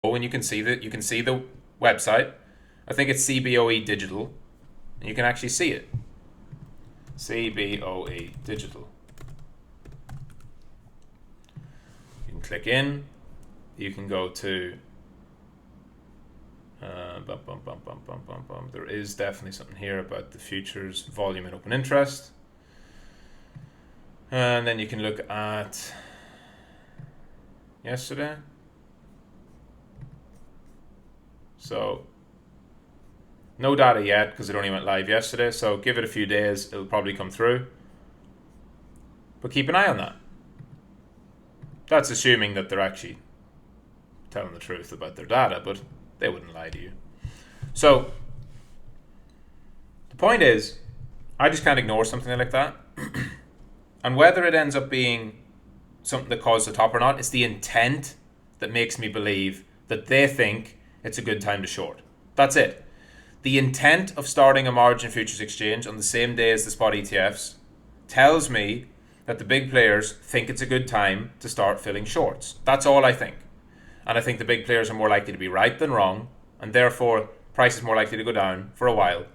and you can see the website. I think it's CBOE Digital, and you can actually see it. CBOE Digital. You can click in. You can go to. There is definitely something here about the futures volume and open interest. And then you can look at yesterday. So no data yet because it only went live yesterday. So give it a few days, it'll probably come through. But keep an eye on that. That's assuming that they're actually telling the truth about their data, but they wouldn't lie to you. So the point is, I just can't ignore something like that. And whether it ends up being something that caused the top or not, it's the intent that makes me believe that they think it's a good time to short. That's it. The intent of starting a margin futures exchange on the same day as the spot ETFs tells me that the big players think it's a good time to start filling shorts. That's all I think. And I think the big players are more likely to be right than wrong, and therefore price is more likely to go down for a while.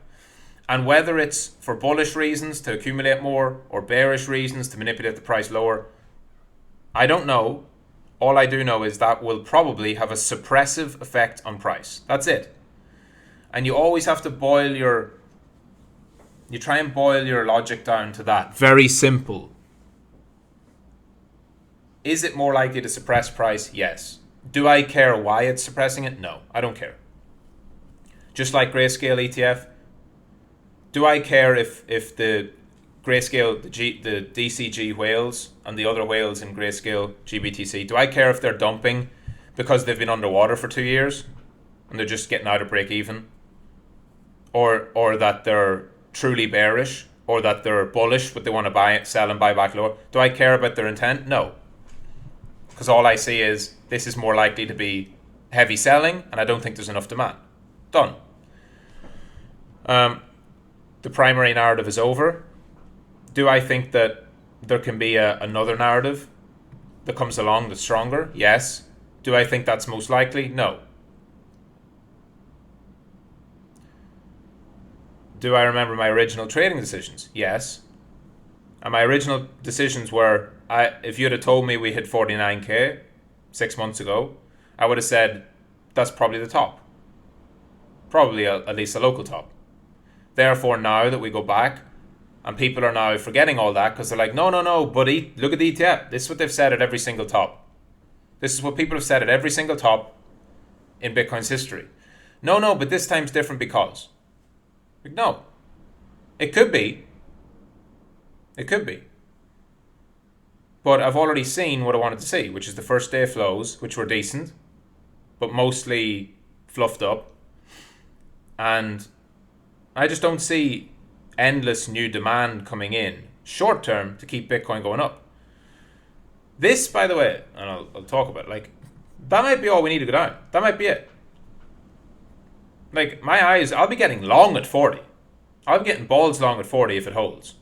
And whether it's for bullish reasons to accumulate more or bearish reasons to manipulate the price lower, I don't know. All I do know is that will probably have a suppressive effect on price. That's it. And you always have to try and boil your logic down to that. Very simple. Is it more likely to suppress price? Yes. Do I care why it's suppressing it? No, I don't care. Just like Grayscale ETF, do I care if the Grayscale, the DCG whales and the other whales in Grayscale GBTC, do I care if they're dumping because they've been underwater for 2 years and they're just getting out of break even? Or that they're truly bearish, or that they're bullish but they want to sell and buy back lower? Do I care about their intent? No. Because all I see is this is more likely to be heavy selling and I don't think there's enough demand. Done. The primary narrative is over. Do I think that there can be another narrative that comes along that's stronger? Yes. Do I think that's most likely? No. Do I remember my original trading decisions? Yes. And my original decisions were, if you had told me we hit 49k 6 months ago, I would have said that's probably the top. Probably at least a local top. Therefore, now that we go back, and people are now forgetting all that because they're like, no, but look at the ETF. This is what they've said at every single top. This is what people have said at every single top in Bitcoin's history. No, but this time's different because. Like, no. It could be. It could be. But I've already seen what I wanted to see, which is the first day flows, which were decent, but mostly fluffed up. And I just don't see endless new demand coming in short term to keep Bitcoin going up. This, by the way, and I'll talk about it, like, that might be all we need to go down. That might be it. Like, my eyes, I'll be getting long at 40. I'll be getting balls long at 40 if it holds.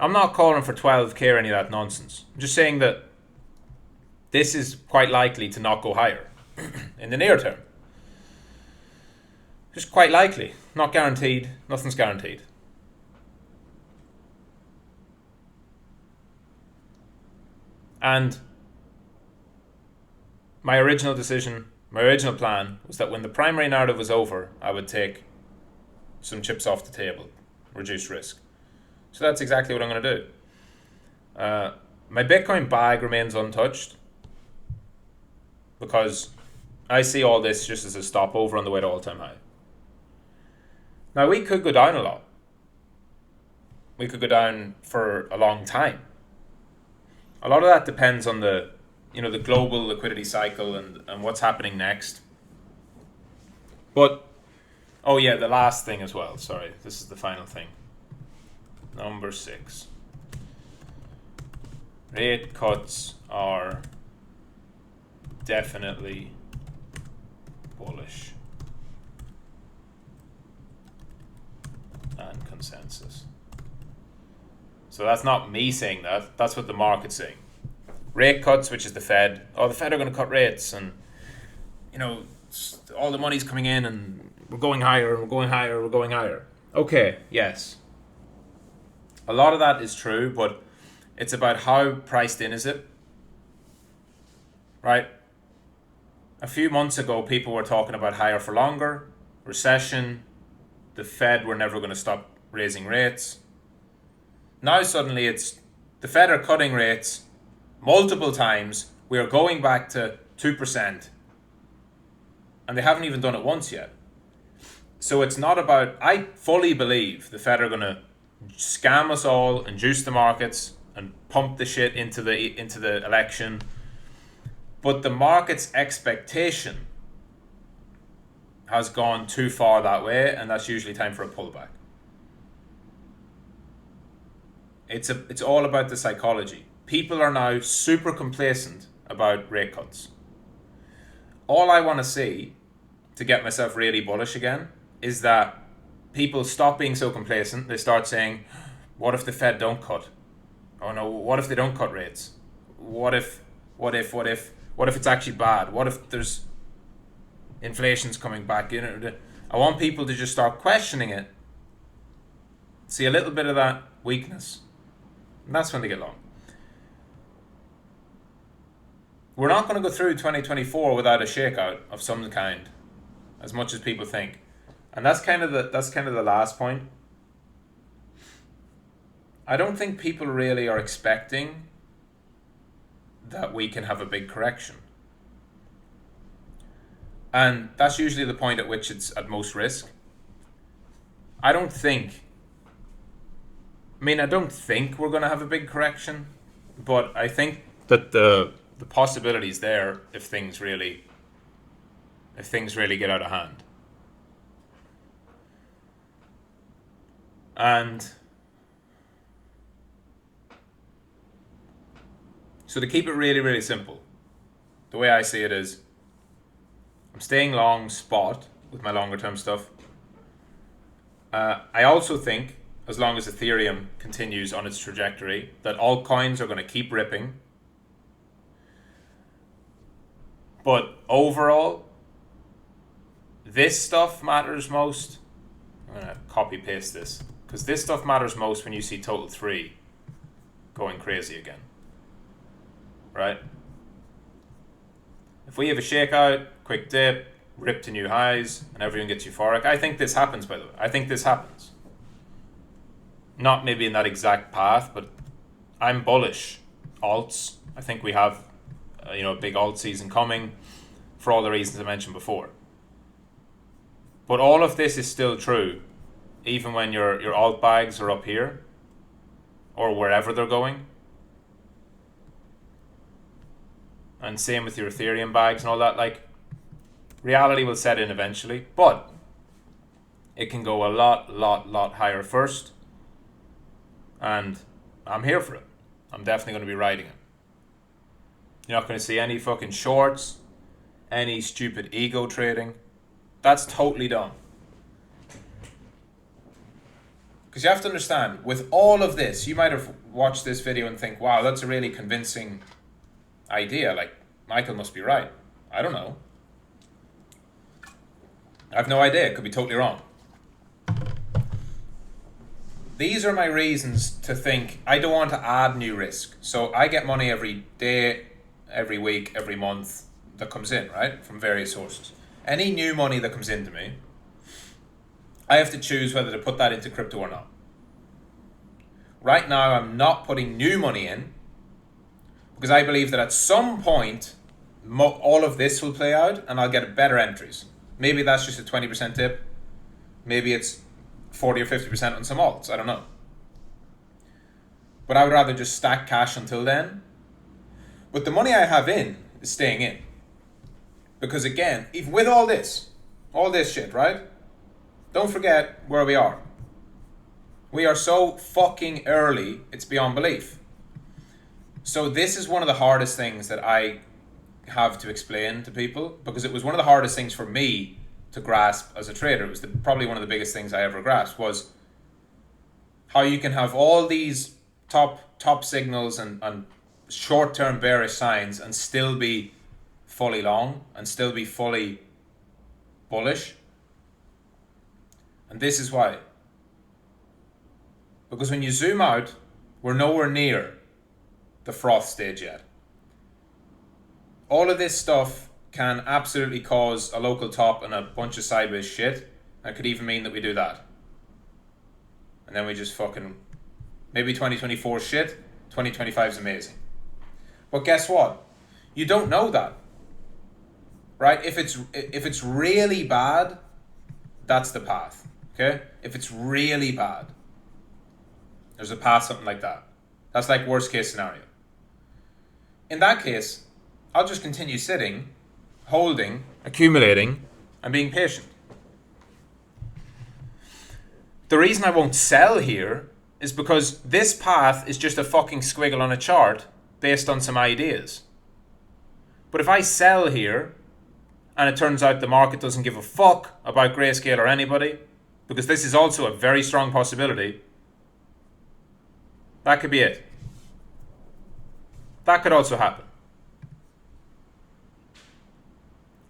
I'm not calling for 12k or any of that nonsense. I'm just saying that this is quite likely to not go higher in the near term. Just quite likely. Not guaranteed. Nothing's guaranteed. And my original plan was that when the primary narrative was over, I would take some chips off the table, reduce risk. So that's exactly what I'm going to do. My Bitcoin bag remains untouched because I see all this just as a stopover on the way to all-time high. Now, we could go down a lot. We could go down for a long time. A lot of that depends on the global liquidity cycle and what's happening next. But, oh yeah, the last thing as well. Sorry, this is the final thing. Number 6. Rate cuts are definitely bullish. And consensus. So that's not me saying that. That's what the market's saying. Rate cuts, which is the Fed. Oh, the Fed are going to cut rates, and all the money's coming in and we're going higher, we're going higher, we're going higher. Okay, yes. A lot of that is true, but it's about how priced in is it, right? A few months ago, people were talking about higher for longer, recession, the Fed were never going to stop raising rates. Now suddenly it's the Fed are cutting rates multiple times. We are going back to 2%. And they haven't even done it once yet. So it's not about, I fully believe the Fed are going to scam us all and juice the markets and pump the shit into the election. But the market's expectation has gone too far that way, and that's usually time for a pullback. It's all about the psychology. People are now super complacent about rate cuts. All I want to see to get myself really bullish again is that people stop being so complacent. They start saying, what if the Fed don't cut? Oh no, what if they don't cut rates? What if it's actually bad? What if there's inflation's coming back? I want people to just start questioning it. See a little bit of that weakness. And that's when they get long. We're not going to go through 2024 without a shakeout of some kind, as much as people think. And that's kind of the last point. I don't think people really are expecting that we can have a big correction. And that's usually the point at which it's at most risk. I don't think we're going to have a big correction, but I think that the possibility is there if things really get out of hand. And so to keep it really, really simple, the way I see it is I'm staying long spot with my longer term stuff. I also think as long as Ethereum continues on its trajectory, that altcoins are going to keep ripping. But overall, this stuff matters most. I'm going to copy paste this because this stuff matters most when you see total 3 going crazy again. Right? If we have a shakeout, quick dip, rip to new highs, and everyone gets euphoric, I think this happens, by the way. I think this happens. Not maybe in that exact path, but I'm bullish. Alts, I think we have a big alt season coming for all the reasons I mentioned before. But all of this is still true, even when your alt bags are up here or wherever they're going. And same with your Ethereum bags and all that. Like, reality will set in eventually, but it can go a lot higher first. And I'm here for it. I'm definitely going to be riding it. You're not going to see any fucking shorts, any stupid ego trading. That's totally dumb. Because you have to understand, with all of this, you might have watched this video and think, wow, that's a really convincing idea. Like, Michael must be right. I don't know. I have no idea. It could be totally wrong. These are my reasons to think I don't want to add new risk. So I get money every day, every week, every month that comes in, right? From various sources. Any new money that comes into me, I have to choose whether to put that into crypto or not. Right now, I'm not putting new money in because I believe that at some point, all of this will play out and I'll get better entries. Maybe that's just a 20% dip. Maybe it's 40 or 50% on some alts. I don't know. But I would rather just stack cash until then. But the money I have in is staying in. Because again, even with all this shit, right? Don't forget where we are. We are so fucking early, it's beyond belief. So this is one of the hardest things that I have to explain to people, because it was one of the hardest things for me to grasp as a trader. It was probably one of the biggest things I ever grasped, was how you can have all these top signals and short-term bearish signs and still be fully long and still be fully bullish. And this is why. Because when you zoom out, we're nowhere near the froth stage yet. All of this stuff can absolutely cause a local top and a bunch of sideways shit. That could even mean that we do that. And then we just fucking... Maybe 2024 is shit, 2025 is amazing. But guess what? You don't know that. Right? If it's really bad, that's the path. Okay? If it's really bad, there's a path something like that. That's like worst case scenario. In that case, I'll just continue sitting, holding, accumulating, and being patient. The reason I won't sell here is because this path is just a fucking squiggle on a chart based on some ideas. But if I sell here, and it turns out the market doesn't give a fuck about Grayscale or anybody, because this is also a very strong possibility, that could be it. That could also happen.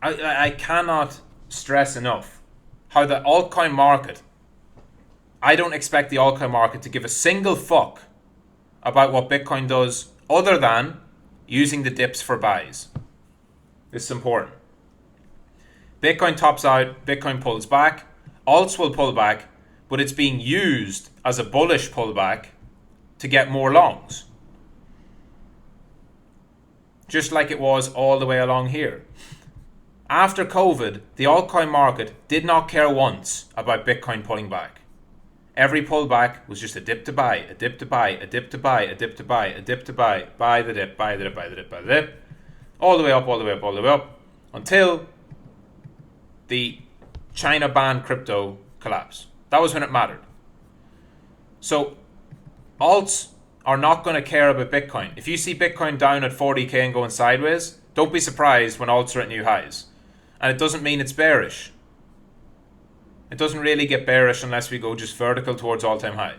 I cannot stress enough how the altcoin market, I don't expect the altcoin market to give a single fuck about what Bitcoin does other than using the dips for buys. This is important. Bitcoin tops out, Bitcoin pulls back, alts will pull back, but it's being used as a bullish pullback to get more longs. Just like it was all the way along here. After COVID, the altcoin market did not care once about Bitcoin pulling back. Every pullback was just a dip to buy, a dip to buy, a dip to buy, a dip to buy, a dip to buy, buy the dip, buy the dip, buy the dip, buy the dip, all the way up, all the way up, all the way up, until the China banned crypto collapse. That was when it mattered. So alts are not going to care about Bitcoin. If you see Bitcoin down at 40k and going sideways, don't be surprised when alts are at new highs. And it doesn't mean it's bearish. It doesn't really get bearish unless we go just vertical towards all-time high.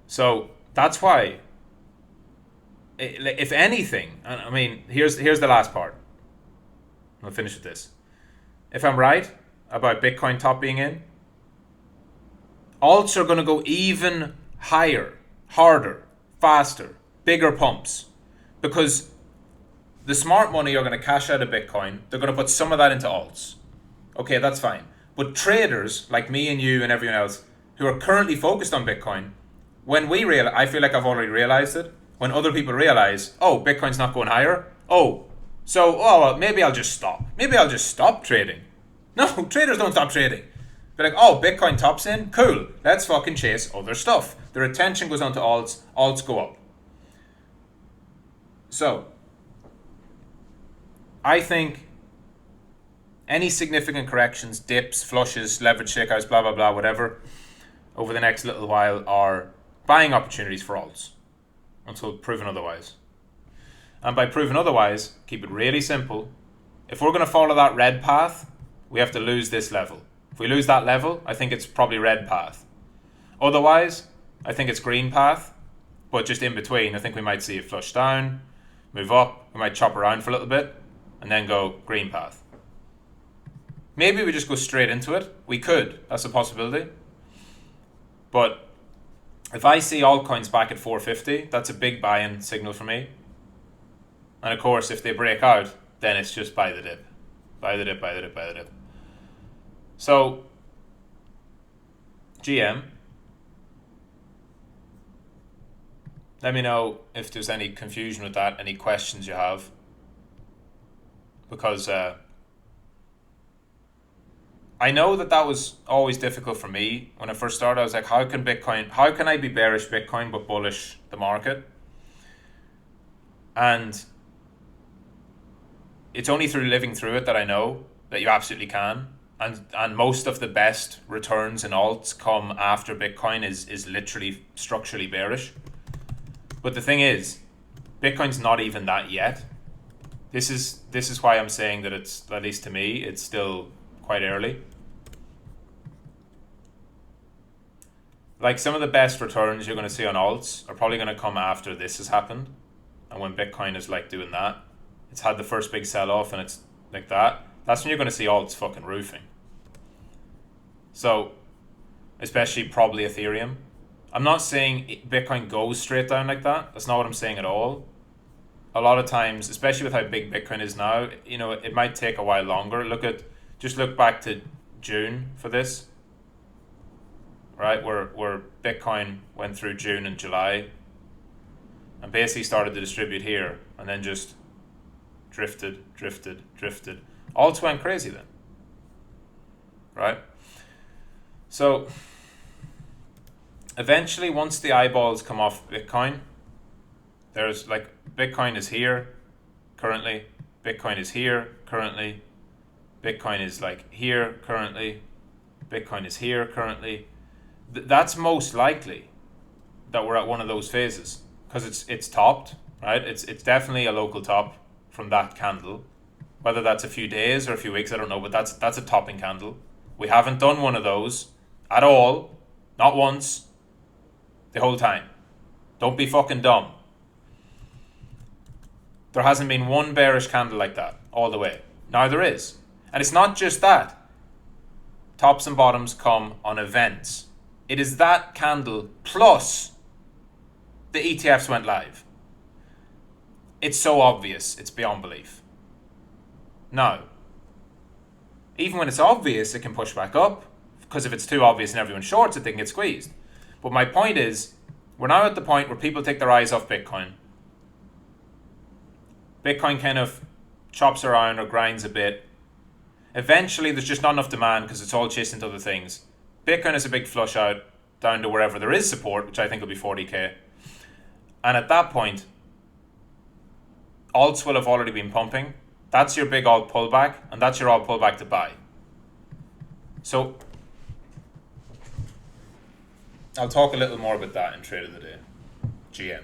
So that's why, if anything, I mean, here's the last part. I'll finish with this. If I'm right about Bitcoin top being in, alts are going to go even higher, harder, faster, bigger pumps, because the smart money are going to cash out of Bitcoin. They're going to put some of that into alts. Okay, that's fine. But traders like me and you and everyone else who are currently focused on Bitcoin, when we realize, I feel like I've already realized it, when other people realize, oh, Bitcoin's not going higher, well, maybe I'll just stop. Maybe I'll just stop trading. No, traders don't stop trading. They're like, oh, Bitcoin tops in? Cool. Let's fucking chase other stuff. Their attention goes on to alts. Alts go up. So, I think any significant corrections, dips, flushes, leverage shakeouts, blah, blah, blah, whatever, over the next little while are buying opportunities for alts until proven otherwise. And by proven otherwise, keep it really simple. If we're going to follow that red path, we have to lose this level. If we lose that level, I think it's probably red path. Otherwise, I think it's green path, but just in between, I think we might see it flush down, move up, we might chop around for a little bit, and then go green path. Maybe we just go straight into it. We could. That's a possibility. But if I see altcoins back at 450, that's a big buy-in signal for me. And of course, if they break out, then it's just buy the dip. Buy the dip, buy the dip, buy the dip. So, GM, let me know if there's any confusion with that, any questions you have. Because I know that was always difficult for me. When I first started, I was like, how can I be bearish Bitcoin but bullish the market? And it's only through living through it that I know that you absolutely can. And most of the best returns in alts come after Bitcoin is literally structurally bearish. But the thing is, Bitcoin's not even that yet. This is why I'm saying that it's, at least to me, it's still quite early. Like some of the best returns you're going to see on alts are probably going to come after this has happened. and when Bitcoin is like doing that, it's had the first big sell off and it's like that, that's when you're going to see alts fucking roofing. So, especially probably Ethereum. I'm not saying Bitcoin goes straight down like that. That's not what I'm saying at all. A lot of times, especially with how big Bitcoin is now, it might take a while longer. Just look back to June for this, right? Where Bitcoin went through June and July and basically started to distribute here and then just drifted. Alts went crazy then, right? So eventually, once the eyeballs come off Bitcoin, there's like Bitcoin is here currently, Bitcoin is here currently, Bitcoin is like here currently, Bitcoin is here currently. That's most likely that we're at one of those phases because it's topped, right? It's definitely a local top from that candle. Whether that's a few days or a few weeks, I don't know, but that's a topping candle. We haven't done one of those at all, not once, the whole time. Don't be fucking dumb. There hasn't been one bearish candle like that all the way. Now there is. And it's not just that. Tops and bottoms come on events. It is that candle plus the ETFs went live. It's so obvious, it's beyond belief. Now, even when it's obvious, it can push back up, because if it's too obvious and everyone shorts it, they can get squeezed. But my point is, we're now at the point where people take their eyes off Bitcoin. Bitcoin kind of chops around or grinds a bit. Eventually, there's just not enough demand because it's all chasing other things. Bitcoin is a big flush out down to wherever there is support, which I think will be 40k. And at that point, alts will have already been pumping. That's your big alt pullback, and that's your alt pullback to buy. So I'll talk a little more about that in Trade of the Day. GM.